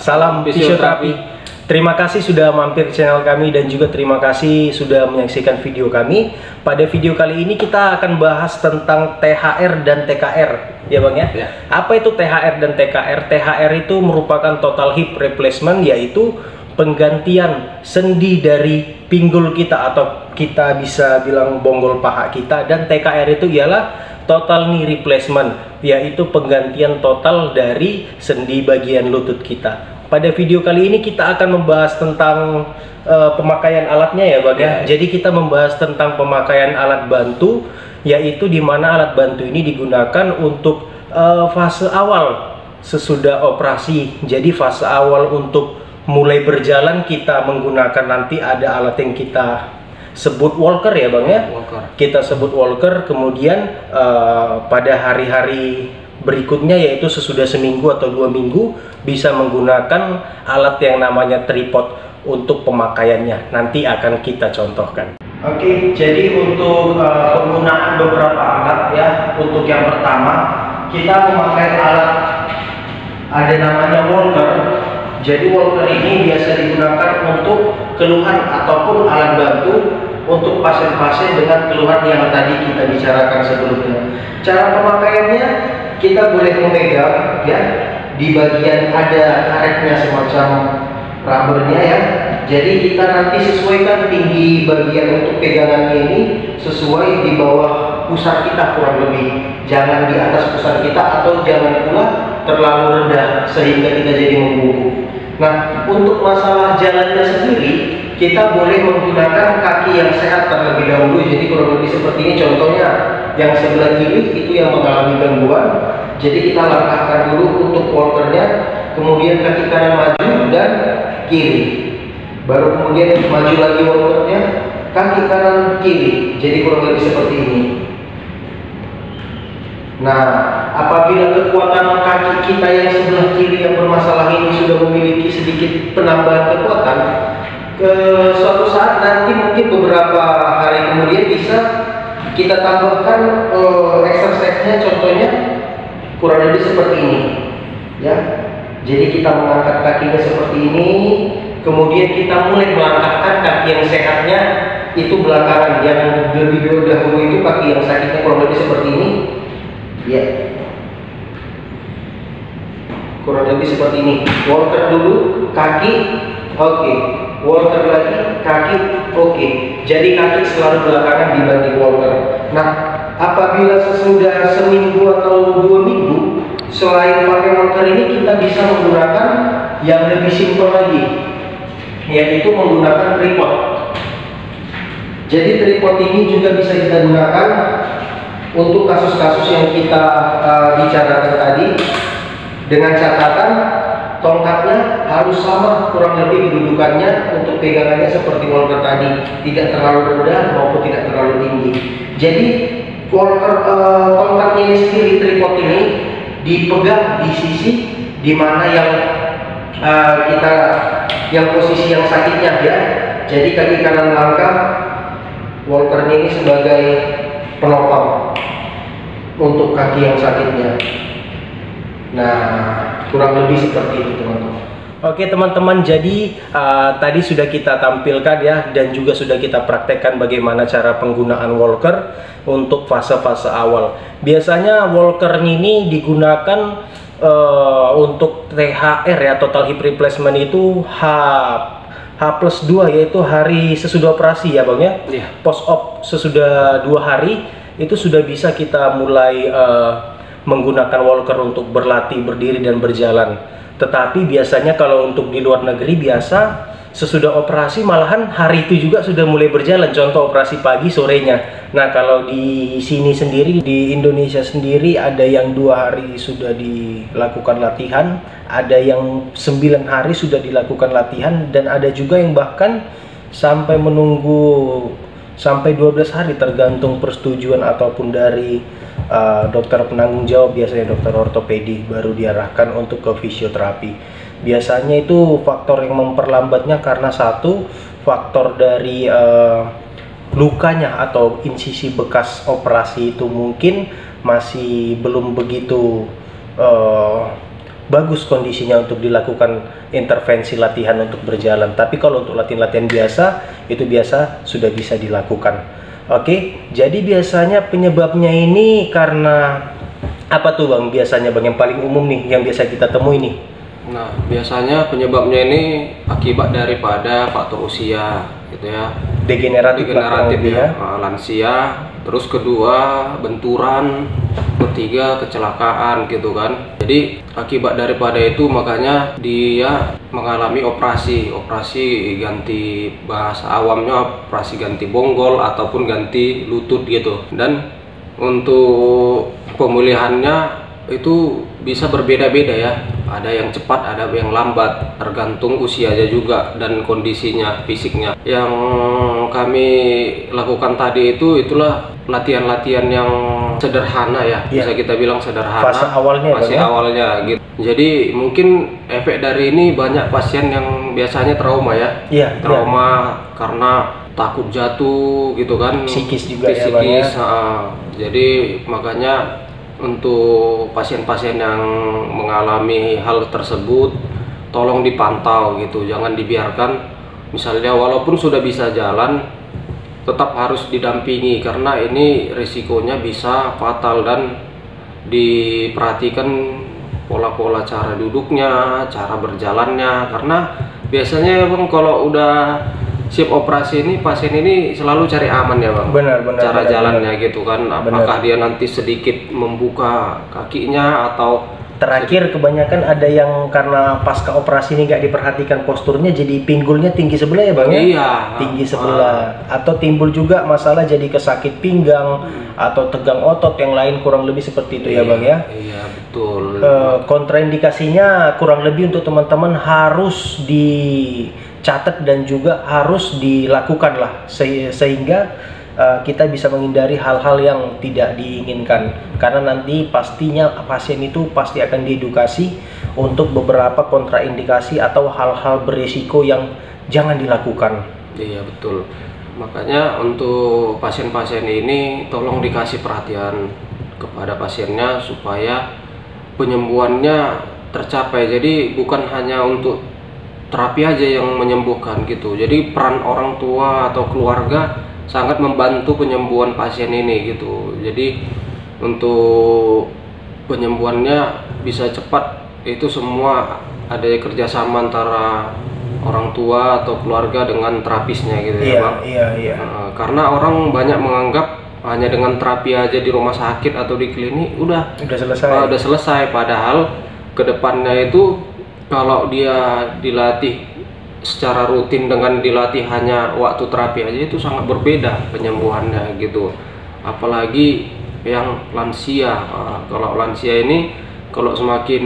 Salam fisioterapi. Terima kasih sudah mampir channel kami dan juga terima kasih sudah menyaksikan video kami. Pada video kali ini kita akan bahas tentang THR dan TKR, ya Bang ya? Ya. Apa itu THR dan TKR? THR itu merupakan total hip replacement, yaitu penggantian sendi dari pinggul kita atau kita bisa bilang bonggol paha kita, dan TKR itu ialah total knee replacement, yaitu penggantian total dari sendi bagian lutut kita. Pada video kali ini kita akan membahas tentang pemakaian alatnya ya Bang ya. Jadi kita membahas tentang pemakaian alat bantu, yaitu di mana alat bantu ini digunakan untuk fase awal sesudah operasi. Jadi fase awal untuk mulai berjalan kita menggunakan, nanti ada alat yang kita sebut walker ya Bang ya. Kita sebut walker, kemudian pada hari-hari berikutnya, yaitu sesudah seminggu atau 2 minggu, bisa menggunakan alat yang namanya tripod untuk pemakaiannya. Nanti akan kita contohkan. Oke, jadi untuk penggunaan beberapa alat ya. Untuk yang pertama, kita memakai alat ada namanya walker. Jadi walker ini biasa digunakan untuk keluhan ataupun alat bantu untuk pasien-pasien dengan keluhan yang tadi kita bicarakan sebelumnya. Cara pemakaiannya, kita boleh memegang ya, di bagian ada karetnya semacam rubbernya ya. Jadi kita nanti sesuaikan tinggi bagian untuk pegangannya ini sesuai di bawah pusar kita kurang lebih. Jangan di atas pusar kita atau jangan pula terlalu rendah sehingga kita jadi membungkuk. Nah, untuk masalah jalannya sendiri, kita boleh menggunakan kaki yang sehat terlebih dahulu. Jadi kurang lebih seperti ini contohnya. Yang sebelah kiri itu yang mengalami gangguan. Jadi kita langkahkan dulu untuk walkernya, kemudian kaki kanan maju dan kiri. Baru kemudian maju lagi walkernya, kaki kanan kiri. Jadi kurang lebih seperti ini. Nah, apabila kekuatan kaki kita yang sebelah kiri yang bermasalah ini sudah memiliki sedikit penambahan kekuatan, ke suatu saat nanti mungkin beberapa hari kemudian bisa kita tambahkan exercise-nya, contohnya kurang lebih seperti ini ya. Jadi kita mengangkat kakinya seperti ini, kemudian kita mulai melangkahkan kaki yang sehatnya itu belakangan. Yang lebih dahulu itu kaki yang sakitnya kurang lebih seperti ini ya, kurang lebih seperti ini. Walker dulu, kaki, oke. Walker lagi, kaki, oke. Jadi kaki selalu belakangan dibanding walker. Nah, apabila sesudah seminggu atau 2 minggu, selain pakai walker ini kita bisa menggunakan yang lebih simpel lagi, yaitu menggunakan tripod. Jadi tripod ini juga bisa kita gunakan untuk kasus-kasus yang kita bicarakan tadi, dengan catatan tongkatnya harus sama kurang lebih kedudukannya untuk pegangannya seperti walker tadi, tidak terlalu rendah maupun tidak terlalu tinggi. Jadi walker tongkatnya ini sendiri, tripod ini dipegang di sisi dimana yang kita yang posisi yang sakitnya ya. Jadi kaki kanan langkah, walkernya ini sebagai penopang untuk kaki yang sakitnya. Nah, kurang lebih seperti itu teman-teman. Oke teman-teman, jadi tadi sudah kita tampilkan ya, dan juga sudah kita praktekkan bagaimana cara penggunaan walker untuk fase-fase awal. Biasanya walker ini digunakan untuk THR ya, total hip replacement itu H+2, yaitu hari sesudah operasi ya Bang ya. Post op sesudah 2 hari itu sudah bisa kita mulai menggunakan walker untuk berlatih berdiri dan berjalan. Tetapi biasanya kalau untuk di luar negeri, biasa sesudah operasi malahan hari itu juga sudah mulai berjalan, contoh operasi pagi sorenya. Nah kalau di sini sendiri, di Indonesia sendiri, ada yang 2 hari sudah dilakukan latihan, ada yang 9 hari sudah dilakukan latihan, dan ada juga yang bahkan sampai menunggu sampai 12 hari tergantung persetujuan ataupun dari dokter penanggung jawab, biasanya dokter ortopedi, baru diarahkan untuk ke fisioterapi. Biasanya itu faktor yang memperlambatnya karena satu faktor dari lukanya atau insisi bekas operasi itu mungkin masih belum begitu bagus kondisinya untuk dilakukan intervensi latihan untuk berjalan. Tapi kalau untuk latihan-latihan biasa, itu biasa sudah bisa dilakukan. Oke, jadi biasanya penyebabnya ini karena apa tuh Bang? Biasanya Bang, yang paling umum nih, yang biasa kita temui nih. Nah, biasanya penyebabnya ini akibat daripada faktor usia gitu ya. Degeneratif ya, lansia. Terus kedua, benturan. Ketiga, kecelakaan gitu kan. Jadi akibat daripada itu makanya dia mengalami operasi ganti, bahasa awamnya operasi ganti bonggol ataupun ganti lutut gitu. Dan untuk pemulihannya itu bisa berbeda-beda ya. Ada yang cepat, ada yang lambat, tergantung usianya juga dan kondisinya fisiknya. Yang kami lakukan tadi itulah latihan-latihan yang sederhana ya, bisa kita bilang sederhana. Fase awalnya gitu. Jadi mungkin efek dari ini banyak pasien yang biasanya trauma ya. Trauma karena takut jatuh gitu kan. Psikis juga ya. Jadi makanya untuk pasien-pasien yang mengalami hal tersebut, tolong dipantau gitu, jangan dibiarkan. Misalnya walaupun sudah bisa jalan, tetap harus didampingi karena ini risikonya bisa fatal. Dan diperhatikan pola-pola cara duduknya, cara berjalannya, karena biasanya Bang kalau udah siap operasi ini, pasien ini selalu cari aman ya Bang. Benar. Cara jalannya gitu kan, apakah dia nanti sedikit membuka kakinya atau terakhir kebanyakan ada yang karena pasca operasi ini nggak diperhatikan posturnya, jadi pinggulnya tinggi sebelah ya Bang. Iya. Tinggi sebelah. Atau timbul juga masalah jadi kesakit pinggang atau tegang otot yang lain, kurang lebih seperti itu ya Bang ya. Iya betul. Kontraindikasinya kurang lebih untuk teman-teman harus dicatat dan juga harus dilakukan lah, sehingga kita bisa menghindari hal-hal yang tidak diinginkan, karena nanti pastinya pasien itu pasti akan diedukasi untuk beberapa kontraindikasi atau hal-hal berisiko yang jangan dilakukan. Iya betul. Makanya untuk pasien-pasien ini tolong dikasih perhatian kepada pasiennya supaya penyembuhannya tercapai. Jadi bukan hanya untuk terapi aja yang menyembuhkan gitu. Jadi peran orang tua atau keluarga sangat membantu penyembuhan pasien ini gitu. Jadi untuk penyembuhannya bisa cepat, itu semua ada kerjasama antara orang tua atau keluarga dengan terapisnya gitu ya Bang. Iya. Karena orang banyak menganggap hanya dengan terapi aja di rumah sakit atau di klinik udah selesai. Padahal kedepannya itu kalau dia dilatih secara rutin dengan dilatih hanya waktu terapi aja, itu sangat berbeda penyembuhannya gitu. Apalagi yang lansia. Kalau lansia ini kalau semakin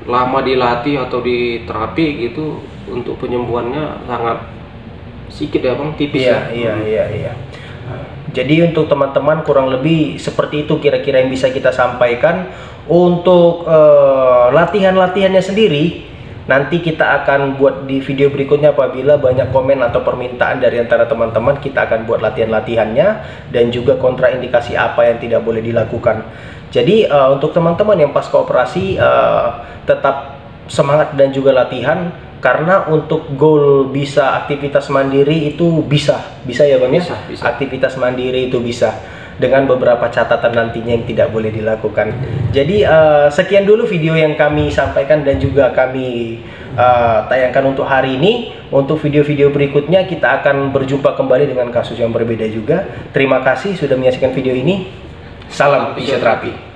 lama dilatih atau diterapi gitu, untuk penyembuhannya sangat sedikit ya Bang, tipis. Iya. Jadi untuk teman-teman kurang lebih seperti itu kira-kira yang bisa kita sampaikan. Untuk latihan-latihannya sendiri nanti kita akan buat di video berikutnya. Apabila banyak komen atau permintaan dari antara teman-teman, kita akan buat latihan-latihannya dan juga kontraindikasi apa yang tidak boleh dilakukan. Jadi untuk teman-teman yang pasca operasi tetap semangat dan juga latihan, karena untuk goal bisa aktivitas mandiri itu bisa ya Bang ya. Bisa. Aktivitas mandiri itu bisa, dengan beberapa catatan nantinya yang tidak boleh dilakukan. Jadi sekian dulu video yang kami sampaikan dan juga kami tayangkan untuk hari ini. Untuk video-video berikutnya kita akan berjumpa kembali dengan kasus yang berbeda juga. Terima kasih sudah menyaksikan video ini. Salam fisioterapi.